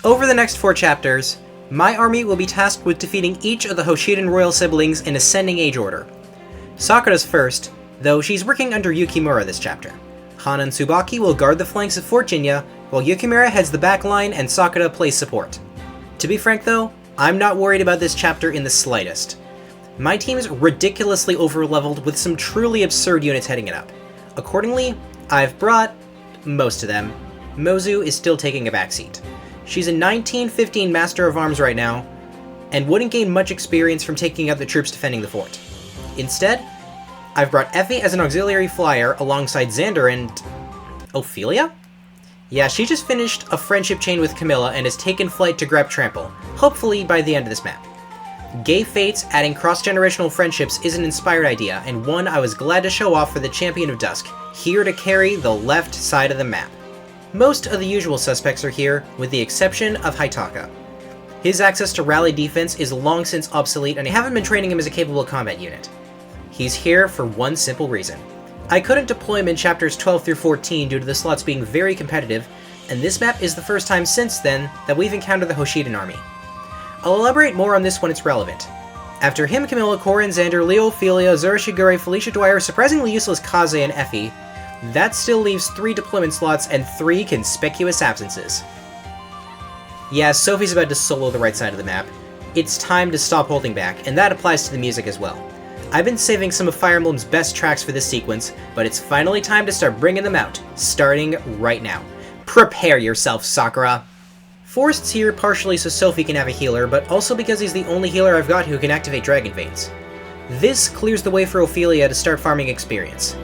Over the next 4 chapters, my army will be tasked with defeating each of the Hoshidan royal siblings in ascending age order. Sakura's first, though she's working under Yukimura this chapter. Hana and Tsubaki will guard the flanks of Fort Jinya, while Yukimura heads the back line and Sakura plays support. To be frank though, I'm not worried about this chapter in the slightest. My team's ridiculously overleveled with some truly absurd units heading it up. Accordingly, I've brought most of them. Mozu is still taking a backseat. She's a 1915 Master of Arms right now, and wouldn't gain much experience from taking out the troops defending the fort. Instead, I've brought Effie as an auxiliary flyer alongside Xander and... Ophelia? Yeah, she just finished a friendship chain with Camilla and has taken flight to grab Trample, hopefully by the end of this map. Gay Fates adding cross-generational friendships is an inspired idea, and one I was glad to show off for the Champion of Dusk, here to carry the left side of the map. Most of the usual suspects are here, with the exception of Haitaka. His access to rally defense is long since obsolete, and I haven't been training him as a capable combat unit. He's here for one simple reason. I couldn't deploy him in chapters 12 through 14 due to the slots being very competitive, and this map is the first time since then that we've encountered the Hoshidan army. I'll elaborate more on this when it's relevant. After him, Camilla, Corin, Xander, Leo, Ophelia, Zura Shigure, Felicia Dwyer, surprisingly useless Kaze, and Effie, that still leaves 3 deployment slots and 3 conspicuous absences. Yeah, Sophie's about to solo the right side of the map. It's time to stop holding back, and that applies to the music as well. I've been saving some of Fire Emblem's best tracks for this sequence, but it's finally time to start bringing them out, starting right now. Prepare yourself, Sakura! Forrest's here partially so Sophie can have a healer, but also because he's the only healer I've got who can activate Dragon Veins. This clears the way for Ophelia to start farming experience.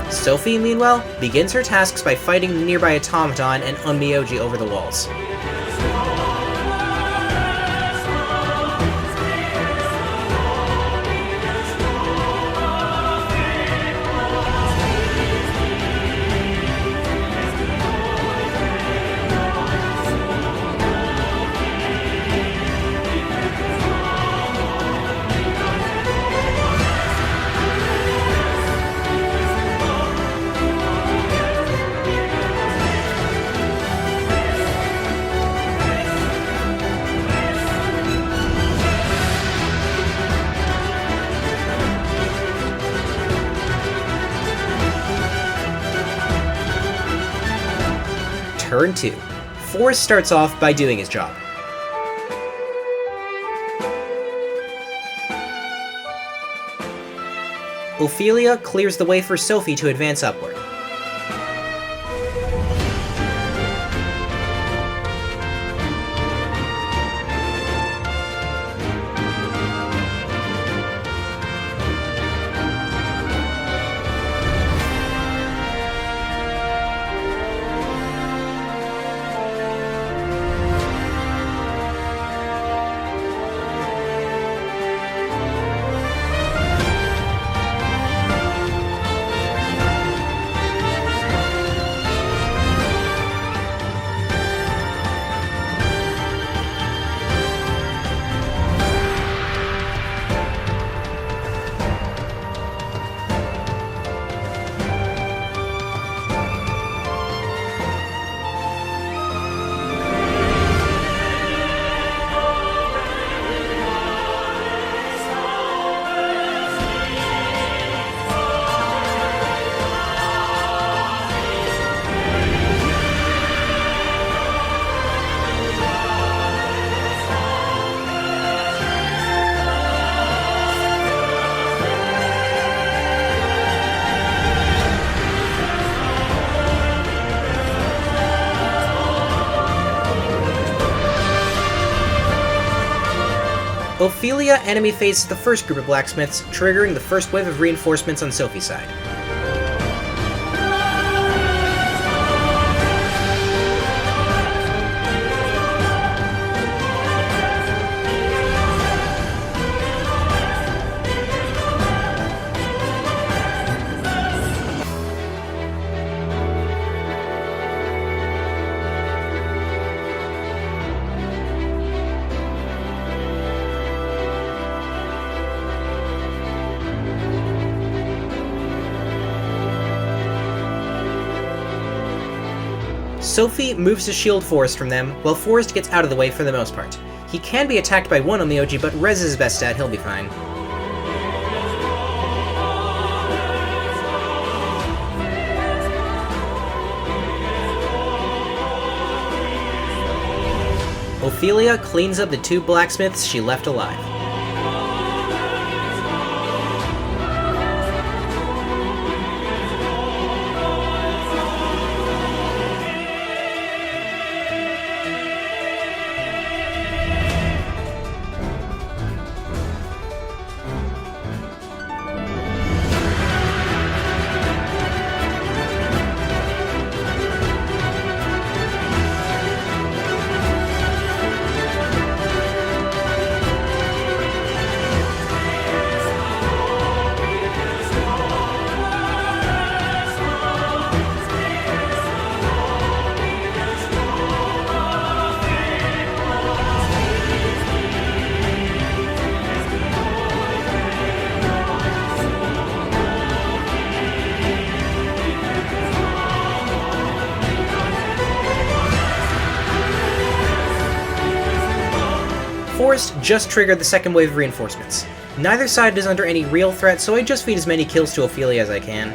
Sophie, meanwhile, begins her tasks by fighting the nearby automaton and Onmyoji over the walls. Turn 2. Forrest starts off by doing his job. Ophelia clears the way for Sophie to advance upward. Ophelia enemy faced the first group of blacksmiths, triggering the first wave of reinforcements on Sophie's side. Sophie moves to shield Forrest from them, while Forrest gets out of the way for the most part. He can be attacked by one Onmyoji, but Rez is his best stat, he'll be fine. Ophelia cleans up the 2 blacksmiths she left alive. Forrest just triggered the second wave of reinforcements. Neither side is under any real threat, so I just feed as many kills to Ophelia as I can.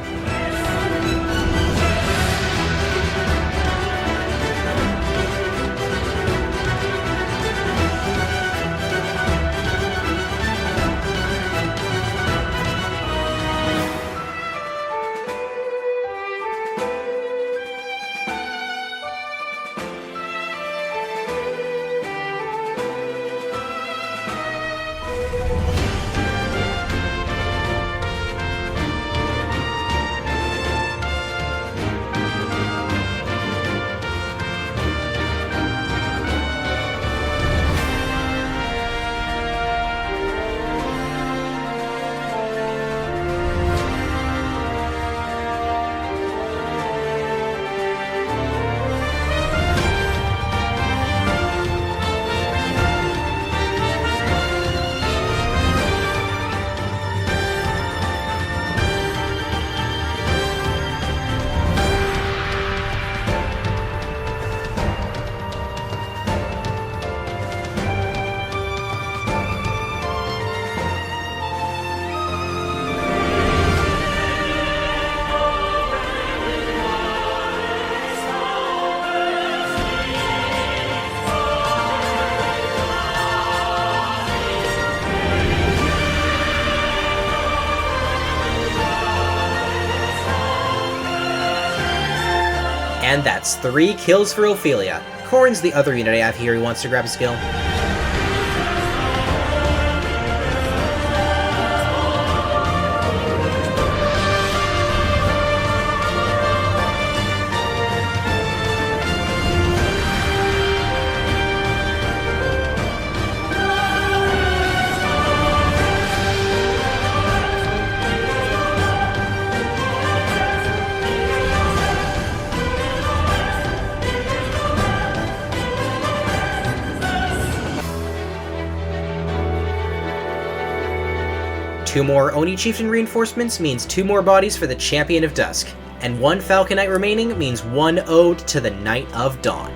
And that's 3 kills for Ophelia. Corrin's the other unit I have here who wants to grab a skill. Two more Oni Chieftain reinforcements means 2 more bodies for the Champion of Dusk, and 1 Falcon Knight remaining means 1 ode to the Knight of Dawn.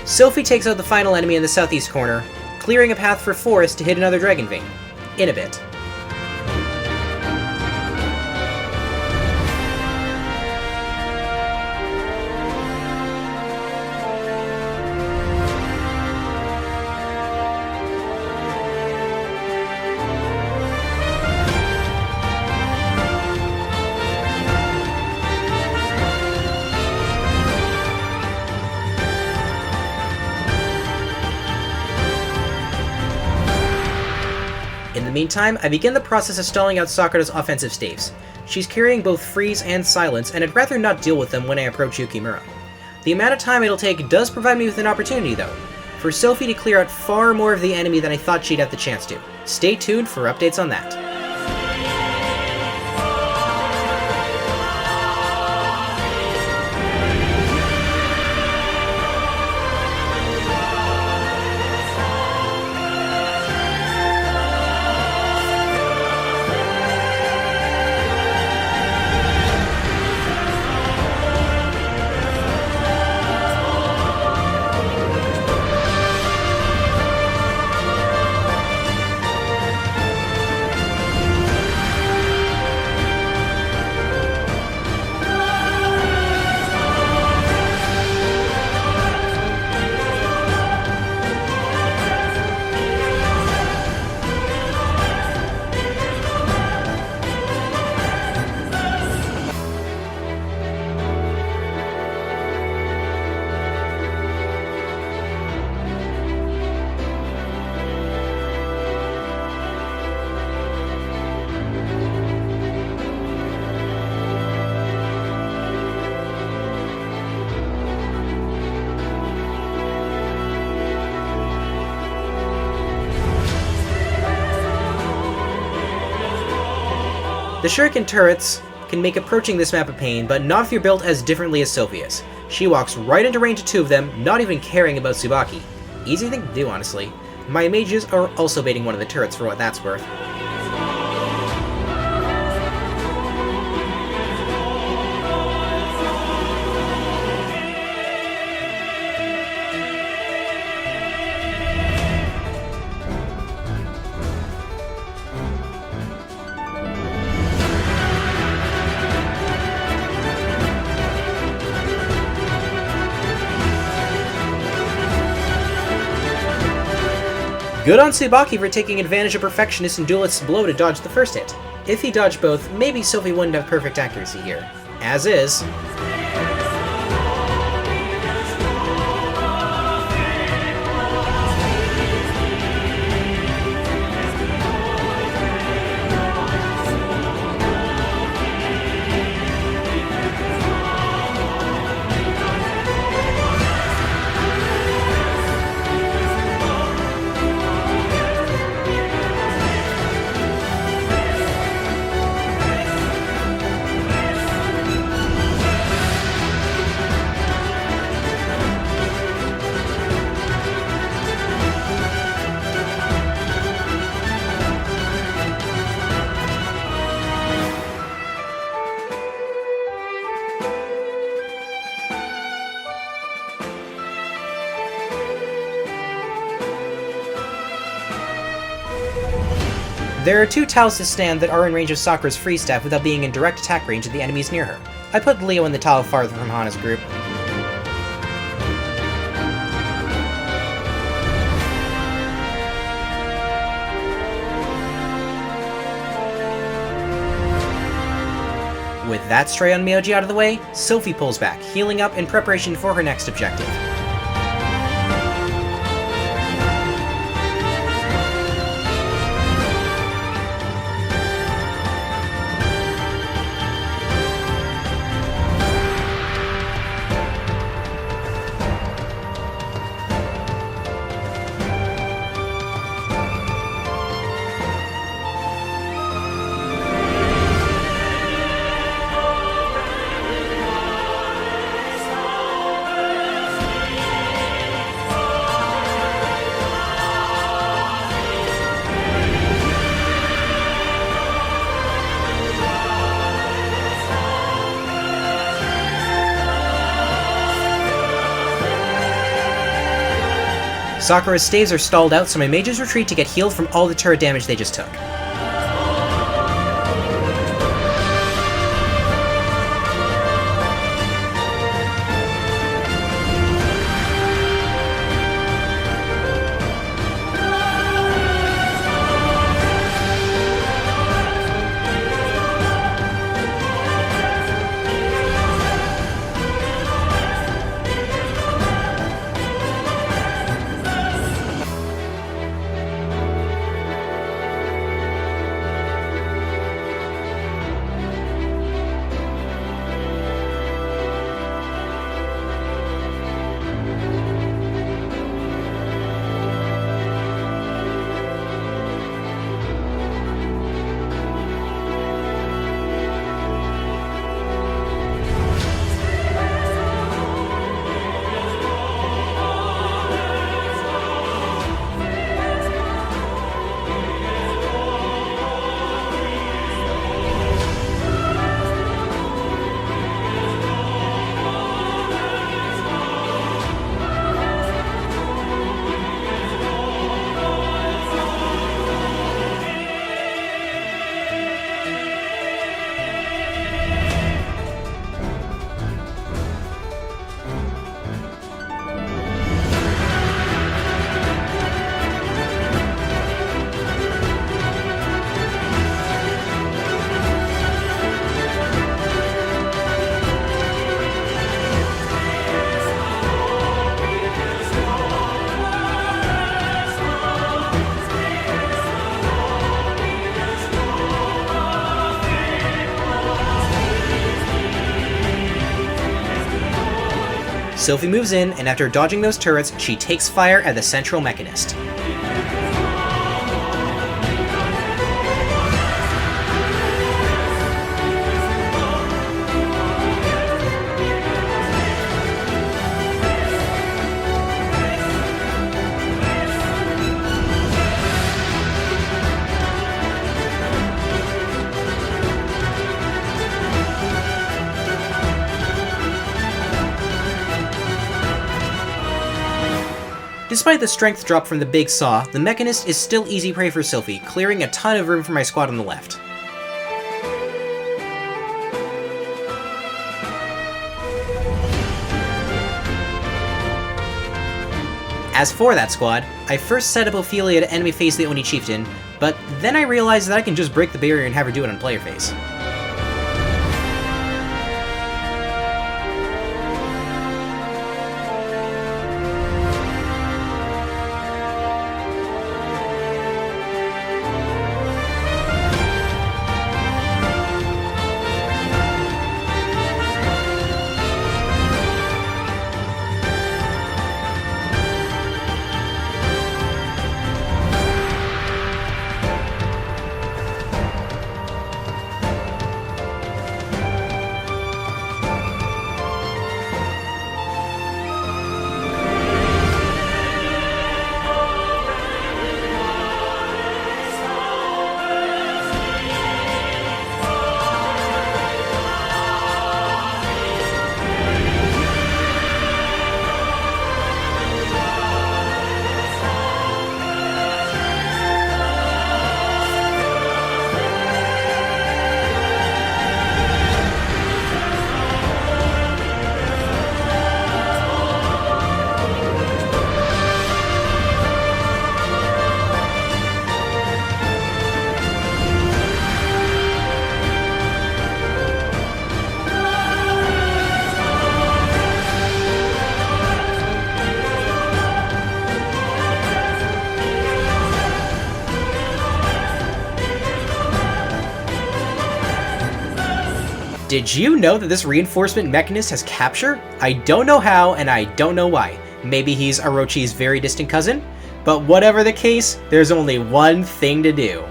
Sophie takes out the final enemy in the southeast corner, clearing a path for Forrest to hit another Dragon Vein. In a bit. In the meantime, I begin the process of stalling out Sakura's offensive staves. She's carrying both Freeze and Silence, and I'd rather not deal with them when I approach Yukimura. The amount of time it'll take does provide me with an opportunity, though, for Sophie to clear out far more of the enemy than I thought she'd have the chance to. Stay tuned for updates on that. The shuriken turrets can make approaching this map a pain, but not if you're built as differently as Sophie is. She walks right into range of two of them, not even caring about Tsubaki. Easy thing to do, honestly. My mages are also baiting one of the turrets for what that's worth. Good on Tsubaki for taking advantage of Perfectionist and Duelist's blow to dodge the first hit. If he dodged both, maybe Sophie wouldn't have perfect accuracy here. As is. There are two tiles to stand that are in range of Sakura's Freeze Staff without being in direct attack range of the enemies near her. I put Leo in the tile farther from Hana's group. With that stray on Myoji out of the way, Sophie pulls back, healing up in preparation for her next objective. Sakura's staves are stalled out, so my mages retreat to get healed from all the turret damage they just took. Sophie moves in, and after dodging those turrets, she takes fire at the central mechanist. Despite the strength drop from the big saw, the Mechanist is still easy prey for Sophie, clearing a ton of room for my squad on the left. As for that squad, I first set up Ophelia to enemy face the Oni Chieftain, but then I realized that I can just break the barrier and have her do it on player face. Did you know that this reinforcement mechanist has capture? I don't know how, and I don't know why. Maybe he's Orochi's very distant cousin? But whatever the case, there's only one thing to do.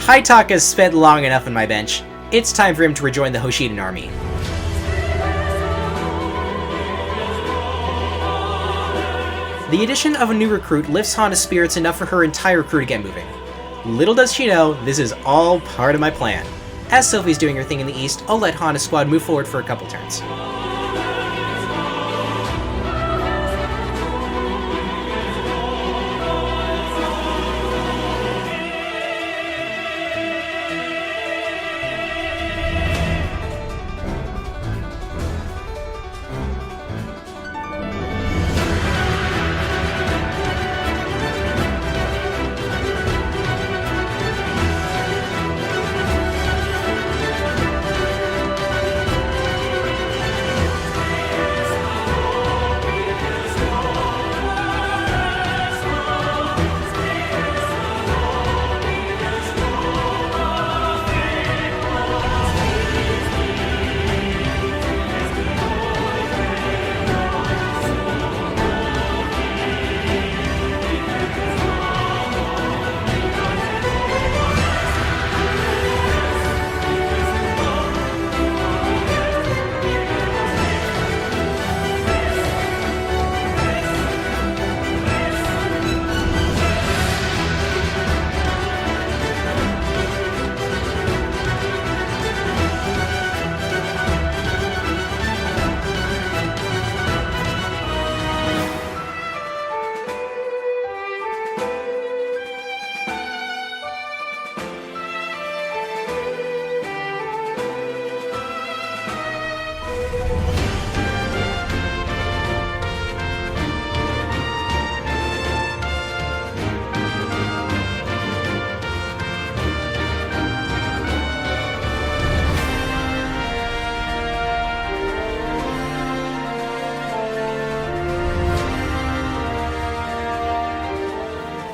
Haitaka's spent long enough on my bench. It's time for him to rejoin the Hoshiden army. The addition of a new recruit lifts Hana's spirits enough for her entire crew to get moving. Little does she know, this is all part of my plan. As Sylvie's doing her thing in the east, I'll let Hana's squad move forward for a couple turns.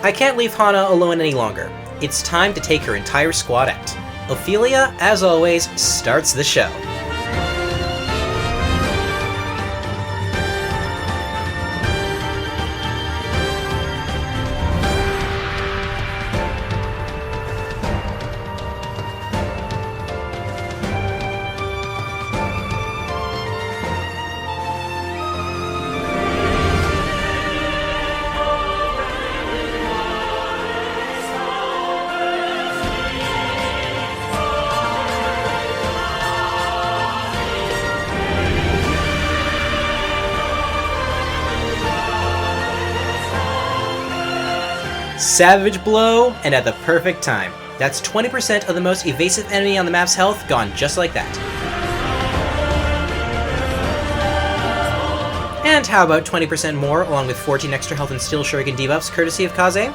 I can't leave Hana alone any longer. It's time to take her entire squad out. Ophelia, as always, starts the show. Savage blow, and at the perfect time. That's 20% of the most evasive enemy on the map's health gone just like that. And how about 20% more, along with 14 extra health and steel shuriken debuffs, courtesy of Kaze?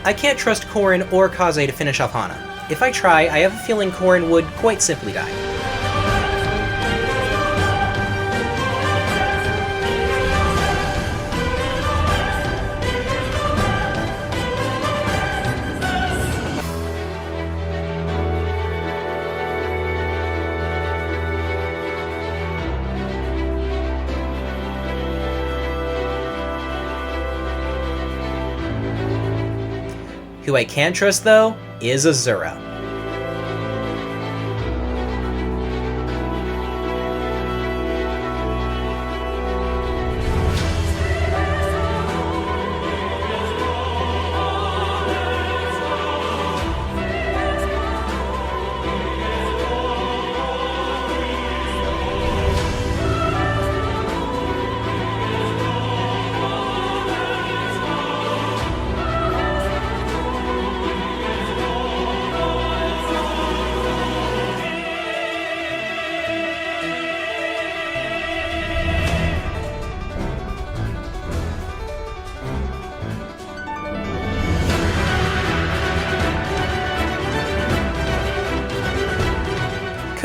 I can't trust Corrin or Kaze to finish off Hana. If I try, I have a feeling Corrin would quite simply die. Who I can trust, though, is Azura.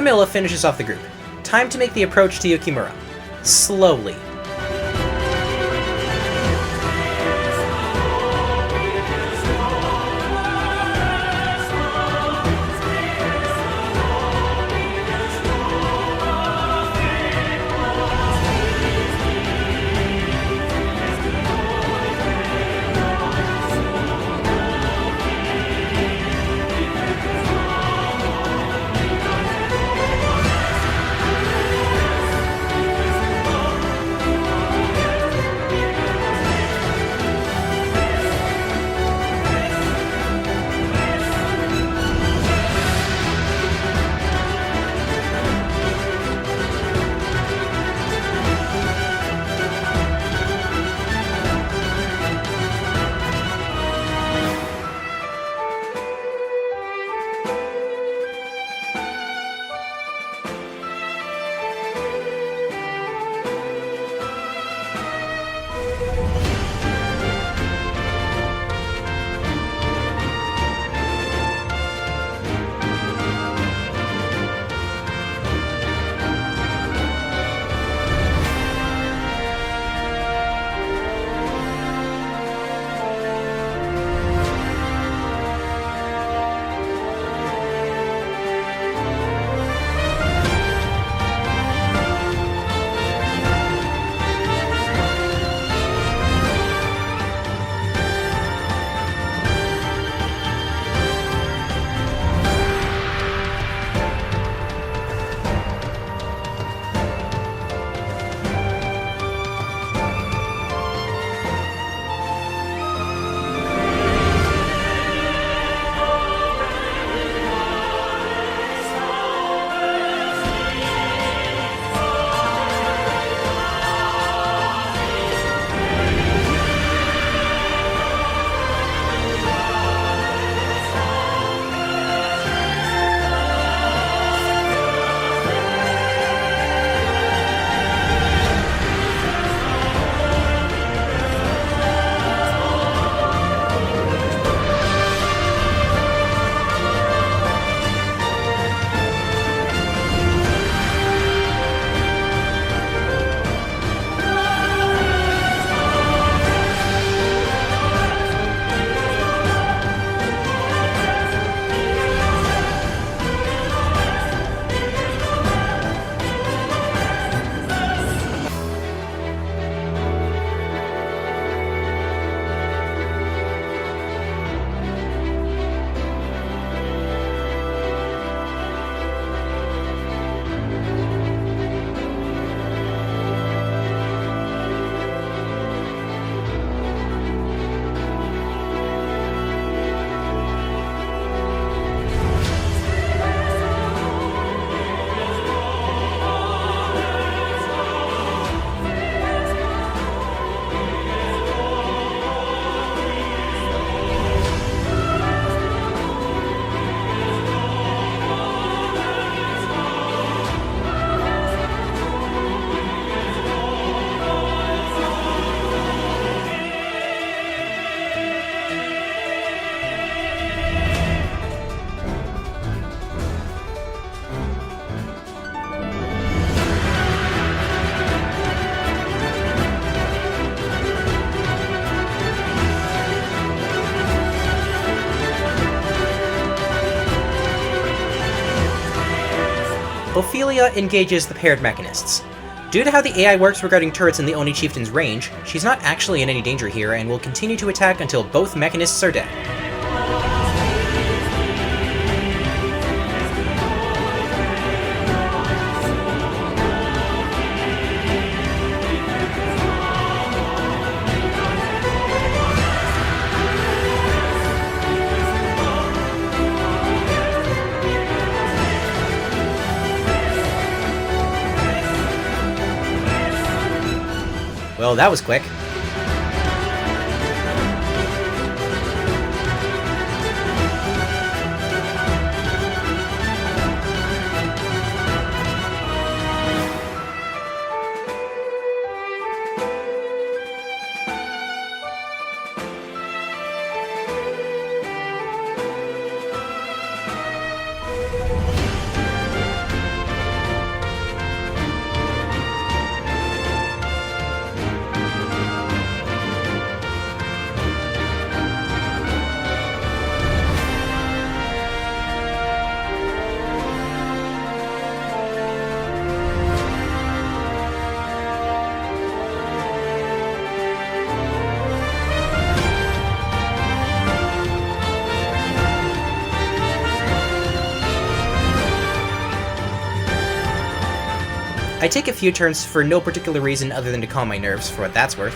Camilla finishes off the group. Time to make the approach to Yukimura. Slowly. Ophelia engages the paired mechanists. Due to how the AI works regarding turrets in the Oni Chieftain's range, she's not actually in any danger here and will continue to attack until both mechanists are dead. Well, that was quick. I take a few turns for no particular reason other than to calm my nerves, for what that's worth.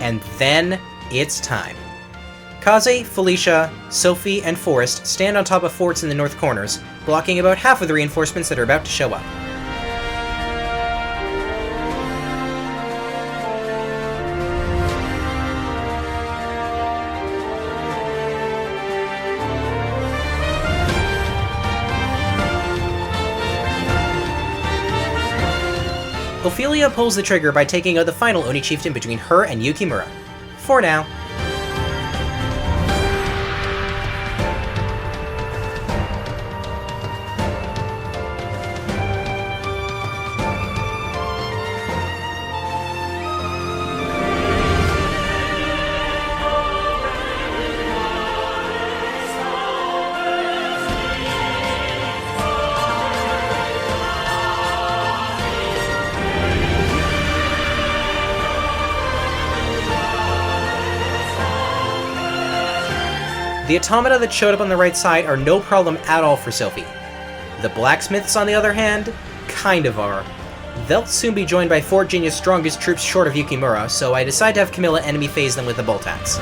And then it's time. Kaze, Felicia, Sophie, and Forrest stand on top of forts in the north corners, blocking about half of the reinforcements that are about to show up. Ophelia pulls the trigger by taking out the final Oni chieftain between her and Yukimura. For now. The automata that showed up on the right side are no problem at all for Sophie. The blacksmiths, on the other hand, kind of are. They'll soon be joined by Fort Jinya's strongest troops short of Yukimura, so I decide to have Camilla enemy phase them with the bolt axe.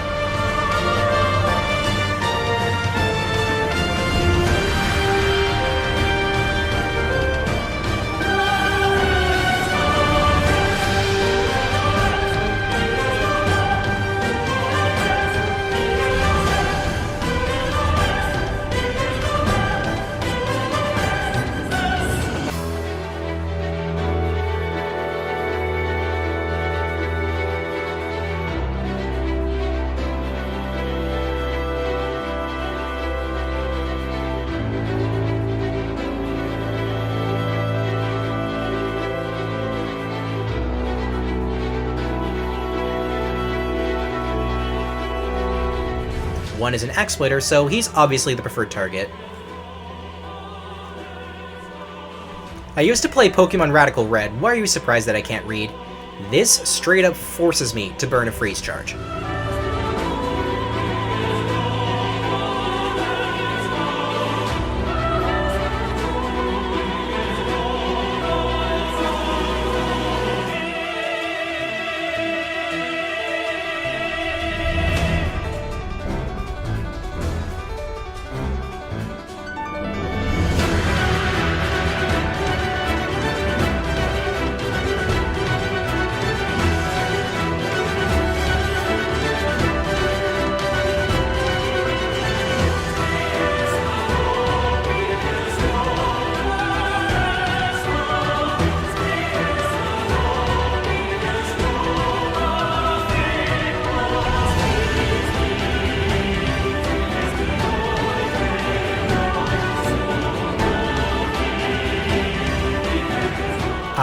One is an axe splitter, so he's obviously the preferred target. I used to play Pokemon Radical Red. Why are you surprised that I can't read? This straight up forces me to burn a freeze charge.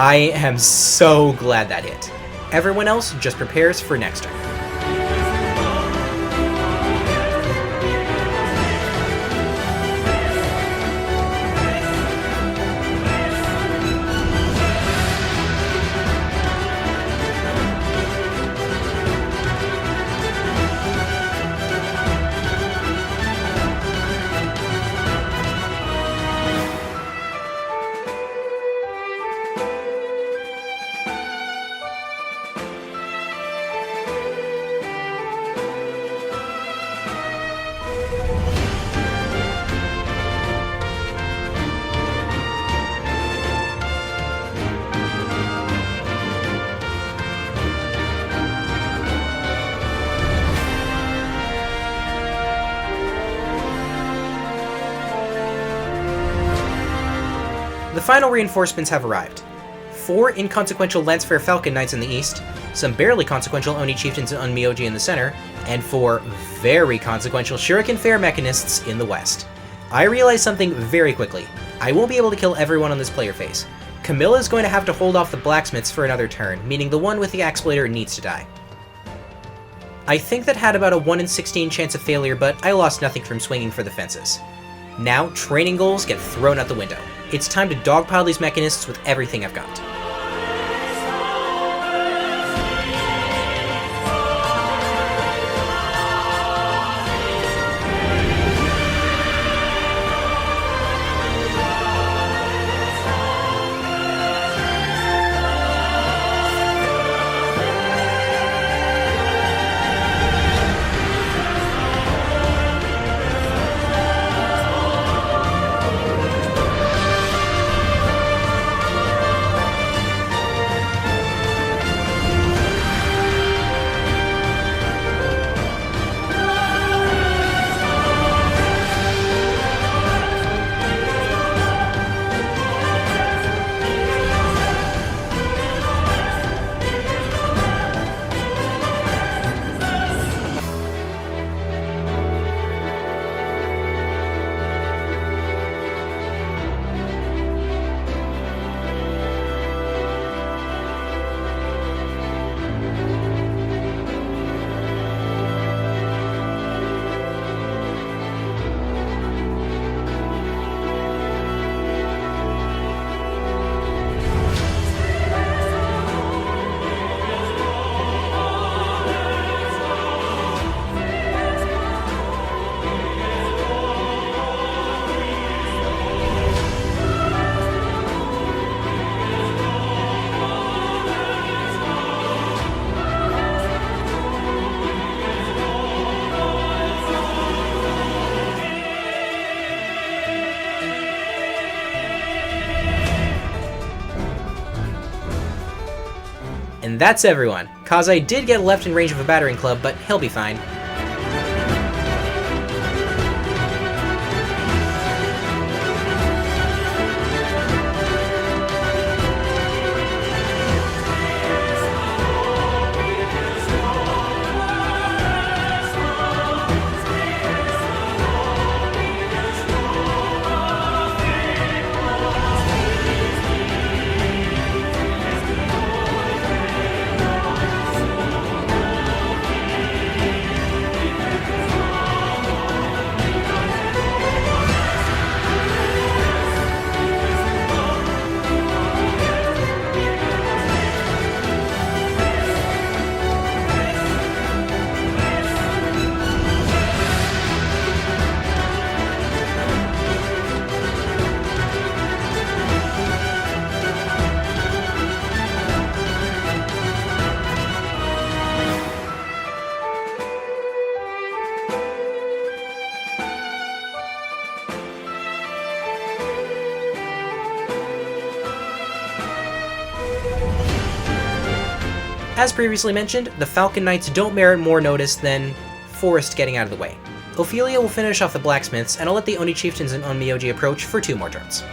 I am so glad that hit. Everyone else just prepares for next turn. The final reinforcements have arrived. 4 inconsequential Lancefair Falcon Knights in the east, some barely consequential Oni Chieftains and Unmyoji in the center, and 4 very consequential Shuriken Fair Mechanists in the west. I realized something very quickly. I won't be able to kill everyone on this player phase. Camilla is going to have to hold off the blacksmiths for another turn, meaning the one with the axe splitter needs to die. I think that had about a 1 in 16 chance of failure, but I lost nothing from swinging for the fences. Now, training goals get thrown out the window. It's time to dogpile these mechanists with everything I've got. And that's everyone. Kazai did get left in range of a battering club, but he'll be fine. As previously mentioned, the Falcon Knights don't merit more notice than Forest getting out of the way. Ophelia will finish off the blacksmiths, and I'll let the Oni chieftains and Onmyoji approach for 2 more turns.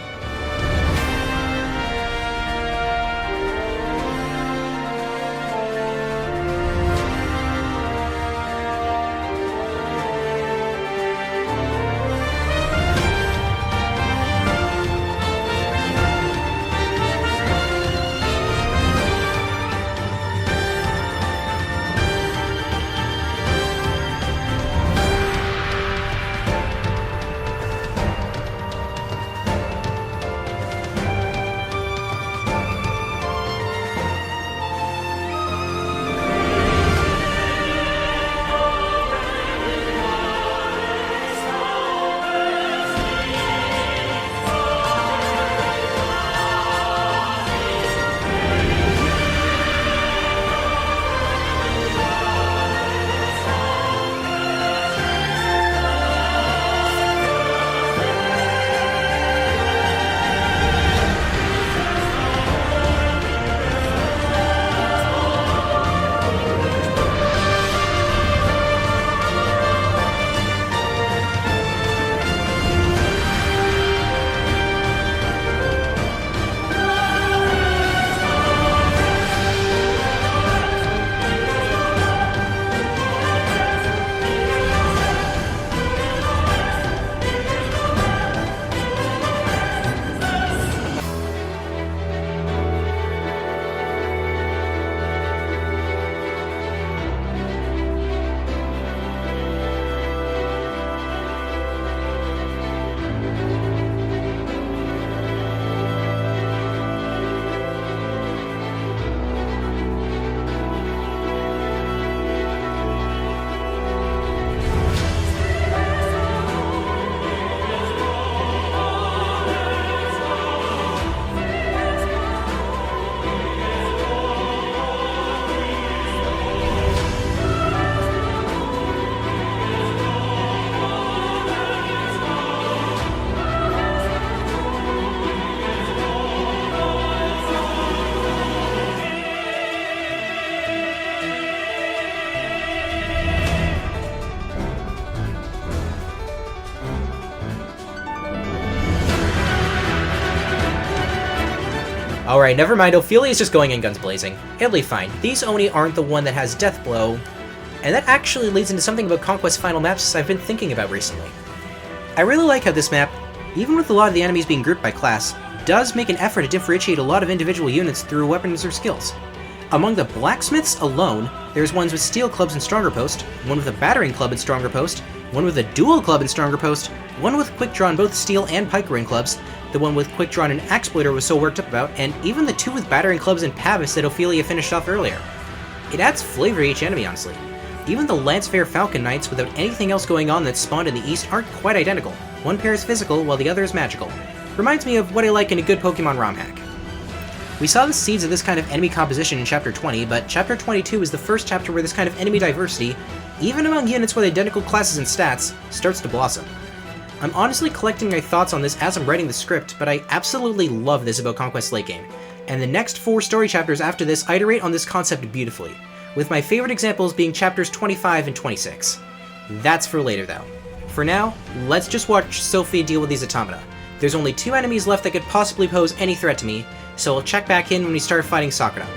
Alright, never mind, Ophelia's just going in guns blazing. It'll be fine. These Oni aren't the one that has Death Blow, and that actually leads into something about Conquest Final Maps I've been thinking about recently. I really like how this map, even with a lot of the enemies being grouped by class, does make an effort to differentiate a lot of individual units through weapons or skills. Among the blacksmiths alone, there's ones with steel clubs and stronger post, one with a battering club and stronger post, one with a dual club and stronger post, one with quick draw on both steel and pike ring clubs, the one with quick draw and exploiter was so worked up about, and even the 2 with battering clubs and pavis that Ophelia finished off earlier. It adds flavor to each enemy, honestly. Even the Lancefair Falcon Knights without anything else going on that spawned in the east aren't quite identical. One pair is physical while the other is magical. Reminds me of what I like in a good Pokemon ROM hack. We saw the seeds of this kind of enemy composition in Chapter 20, but Chapter 22 is the first chapter where this kind of enemy diversity, even among units with identical classes and stats, starts to blossom. I'm honestly collecting my thoughts on this as I'm writing the script, but I absolutely love this about Conquest late game. and the next 4 story chapters after this iterate on this concept beautifully, with my favorite examples being chapters 25 and 26. That's for later though. For now, let's just watch Sophie deal with these automata. There's only 2 enemies left that could possibly pose any threat to me, so I'll check back in when we start fighting Sakura.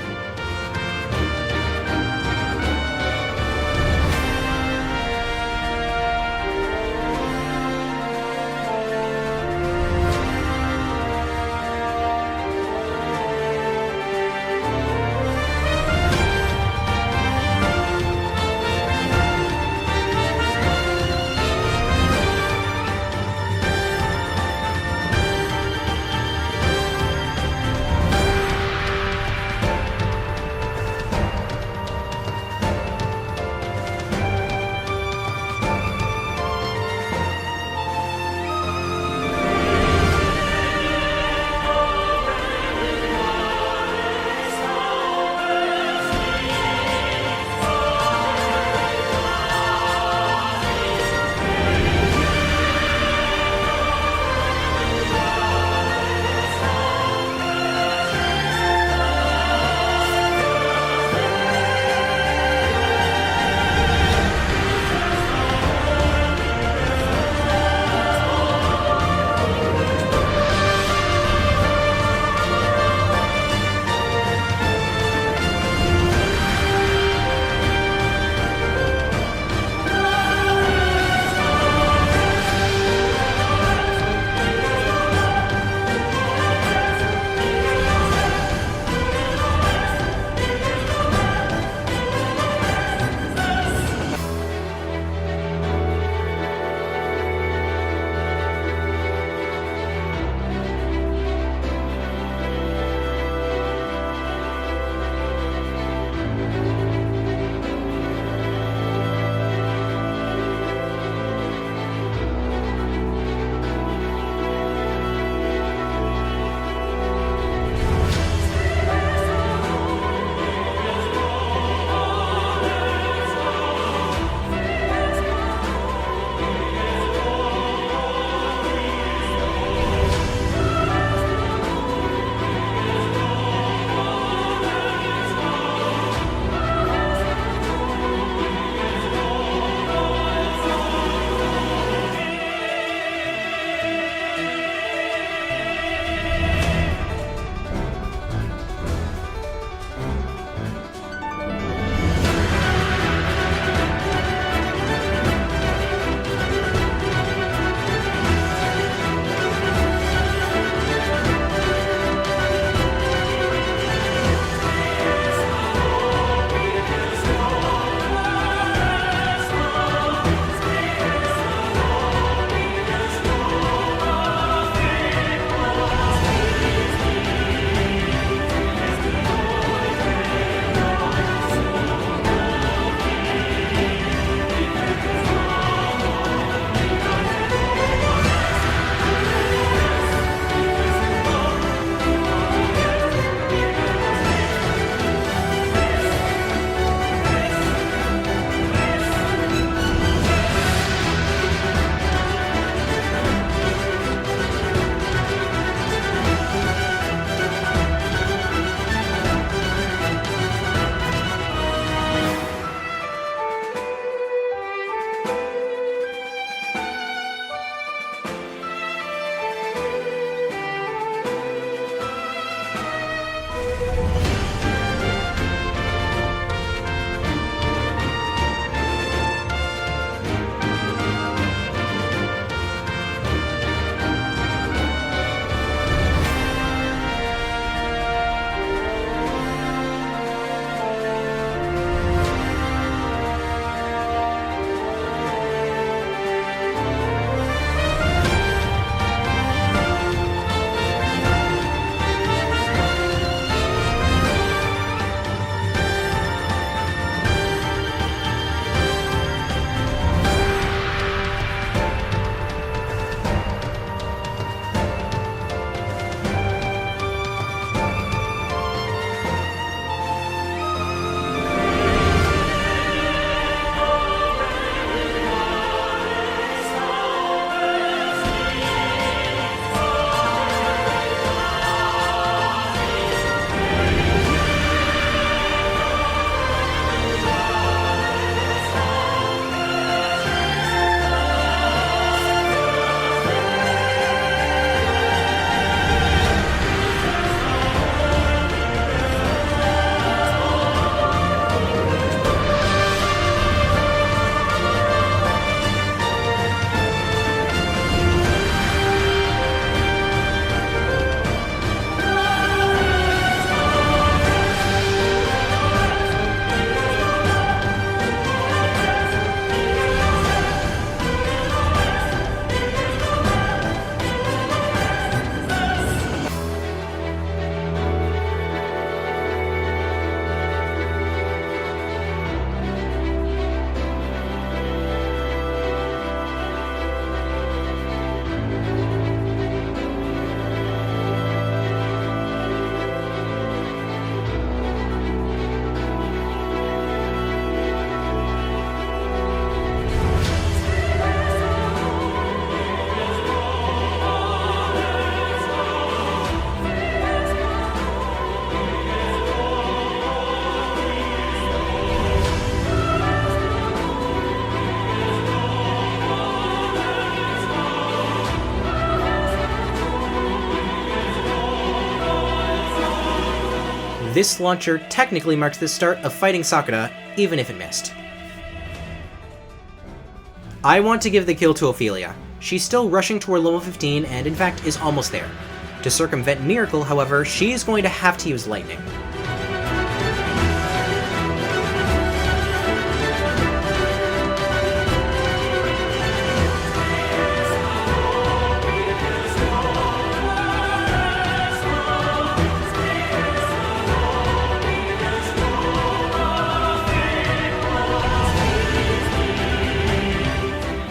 This launcher technically marks the start of fighting Sakura, even if it missed. I want to give the kill to Ophelia. She's still rushing toward level 15 and in fact is almost there. To circumvent Miracle, however, she's going to have to use Lightning.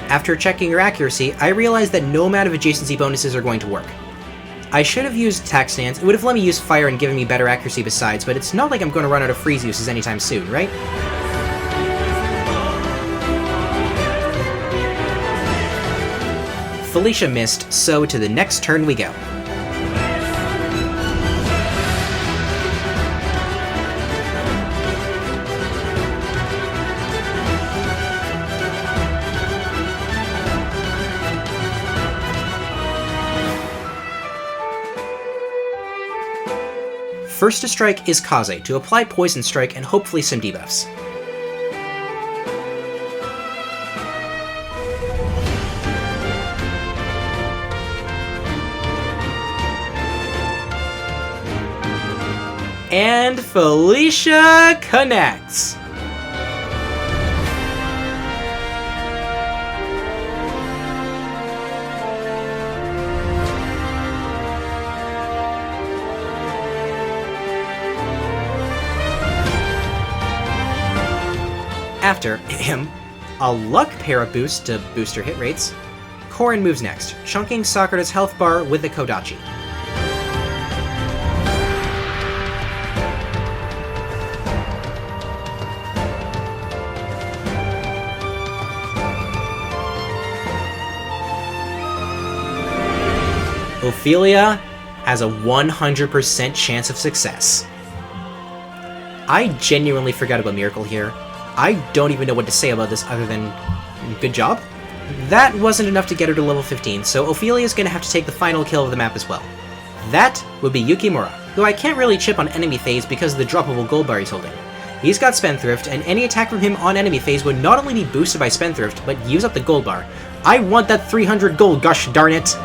After checking her accuracy, I realized that no amount of adjacency bonuses are going to work. I should have used Attack Stance. It would have let me use Fire and given me better accuracy besides, but it's not like I'm going to run out of freeze uses anytime soon, right? Felicia missed, so to the next turn we go. First to strike is Kaze, to apply Poison Strike and hopefully some debuffs. And Felicia connects! After a luck para boost to boost her hit rates, Korin moves next, chunking Sakura's health bar with the Kodachi. Ophelia has a 100% chance of success. I genuinely forgot about Miracle here. I don't even know what to say about this other than good job. That wasn't enough to get her to level 15, so Ophelia's gonna have to take the final kill of the map as well. That would be Yukimura, who I can't really chip on enemy phase because of the droppable gold bar he's holding. He's got Spendthrift, and any attack from him on enemy phase would not only be boosted by Spendthrift, but use up the gold bar. I want that 300 gold, gosh darn it!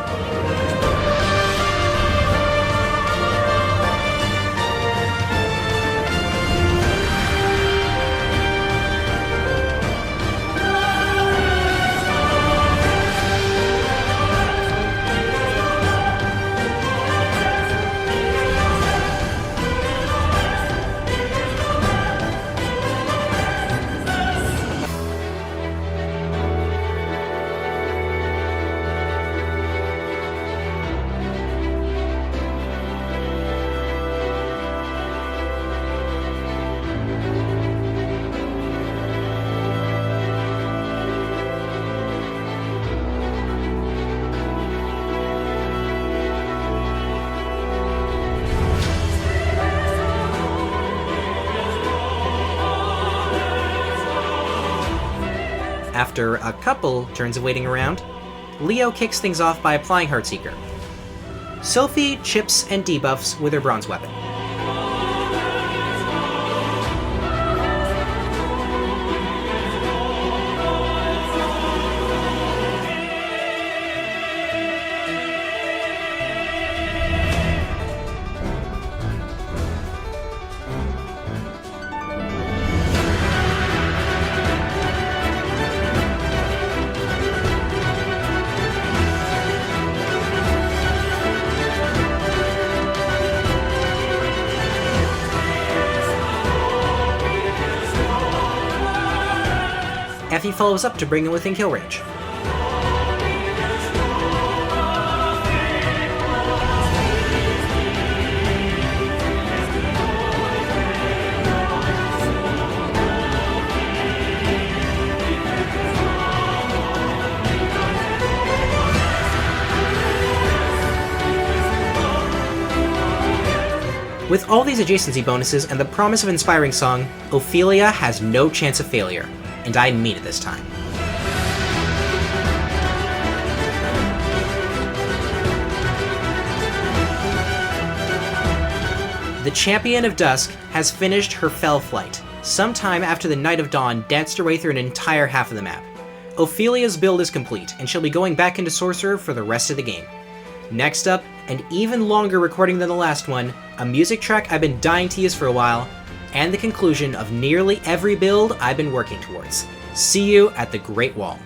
After a couple turns of waiting around, Leo kicks things off by applying Heartseeker. Sophie chips and debuffs with her bronze weapon. Effie follows up to bring him within kill range. With all these adjacency bonuses and the promise of Inspiring Song, Ophelia has no chance of failure. And I mean it this time. The champion of Dusk has finished her fell flight. Sometime after the Night of Dawn danced her way through an entire half of the map. Ophelia's build is complete, and she'll be going back into Sorcerer for the rest of the game. Next up, an even longer recording than the last one, a music track I've been dying to use for a while, and the conclusion of nearly every build I've been working towards. See you at the Great Wall.